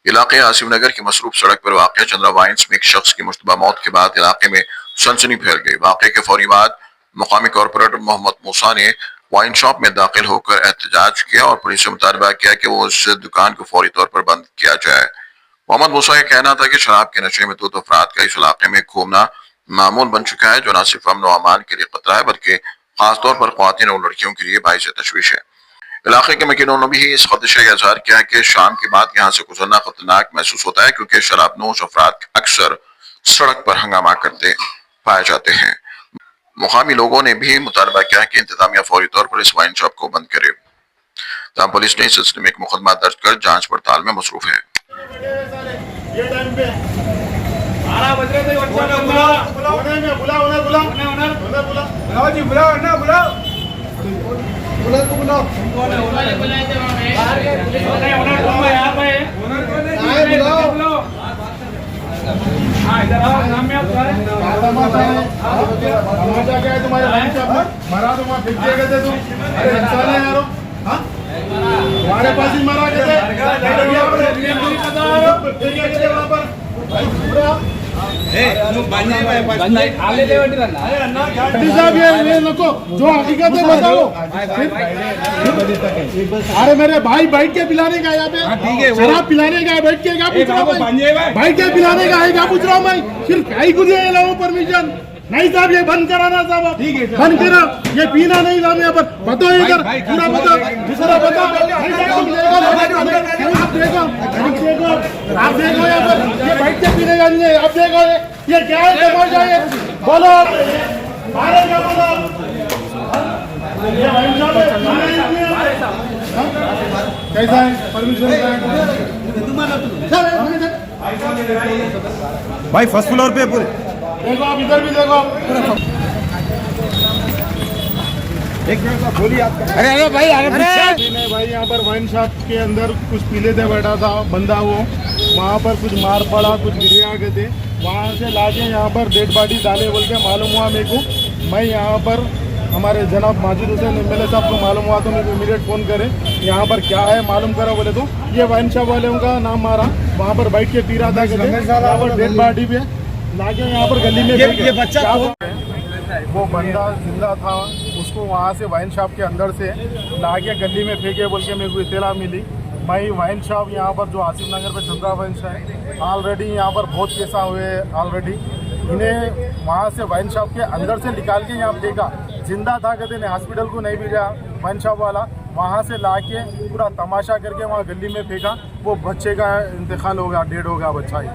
इलाके आसिफ नगर की मसरूफ सड़क पर वाक़ चंद्रा वाइन्स में एक शख्स की मुश्तबा मौत के बाद इलाके में सनसनी फैल गई। वाक़े के फौरी बाद मुकामी कॉरपोरेटर मोहम्मद मूसा ने वाइन शॉप में दाखिल होकर एहतजाज किया और पुलिस से मुतालबा किया कि वो उस दुकान को फौरी तौर पर बंद किया जाए। मोहम्मद मूसा का कहना था कि शराब के नशे में दो अफराद का इस इलाके में घूमना मामूल बन चुका है, जो न सिर्फ अमन व अमान के लिए खतरा है बल्कि खासतौर पर ख्वातीन और लड़कियों के लिए बाइस तशवीश है। इलाके के मकीनों ने भी इस खदशे का इजहार किया कि शाम के बाद यहाँ से गुजरना खतरनाक महसूस होता है, क्योंकि शराबनोश अफराद अक्सर सड़क पर हंगामा करते पाए जाते हैं। मुकामी लोगों ने भी मुतालबा किया कि इंतजामिया फौरी तौर पर इस वाइन शॉप को बंद करे। तमाम पुलिस ने इस सिलसिले में एक मुकदमा दर्ज कर जांच पड़ताल में मसरूफ है। हमारे पास ही मारा गया जो हकीकत है बताओ। अरे मेरे भाई बैठ के पिलाने का यहाँ पे शराब पिलाने का बैठ के क्या पूछ रहा हूँ, बैठ के पिलाने का है क्या पूछ रहा हूँ मैं। सिर्फ कहीं कुछ परमिशन नहीं साहब, ये बंद कराना साहब, बंद करा, ये पीना नहीं साहब यहाँ पर। बताओ इधर पूरा बताओ, दूसरा बताओ। आप देखो यहाँ पर ये बैठ के पीने का नहीं है। आप देखो ये क्या है, तमाशा है। बोलो कैसा है परमिशन भाई फर्स्ट फ्लोर पे पूरे देखो, आप इधर भी देखो। एक मिनट का बोलिए आपका। अरे भाई भाई यहाँ पर वाइन शॉप के अंदर कुछ पीले थे, बैठा था बंदा, वो वहाँ पर कुछ मार पड़ा, कुछ गिरे आ गए थे। वहाँ से लाके यहाँ पर डेड बॉडी डाले बोल के मालूम हुआ मेरे को। मैं यहाँ पर हमारे जनाब माजिद हुसैन एमएलए साहब को मालूम हुआ तो मेरे को इमीडिएट फ़ोन करे, यहाँ पर क्या है मालूम करा। बोले तो ये वाइन शॉप वाले का नाम मारा, वहाँ पर बैठ के पी रहा था, यहाँ पर डेड बॉडी पे लाके यहाँ पर गली में ये बच्चा वो बंदा जिंदा था, उसको वहाँ से वाइन शॉप के अंदर से लाके गली में फेंके बोल के मेरे को इत्तला मिली। मैं वाइन शॉप यहाँ पर जो आसिफ नगर पे चंद्रा वाइन है, ऑलरेडी यहाँ पर बहुत केसा हुए ऑलरेडी। इन्हें वहाँ से वाइन शॉप के अंदर से निकाल के यहाँ फेंका, जिंदा था कहते नहीं, हॉस्पिटल को नहीं भेजा वाइन शॉप वाला, वहाँ से लाके पूरा तमाशा करके वहाँ गली में फेंका। वो बच्चे का इंतकाल हो गया, डेड हो गया बच्चा ही।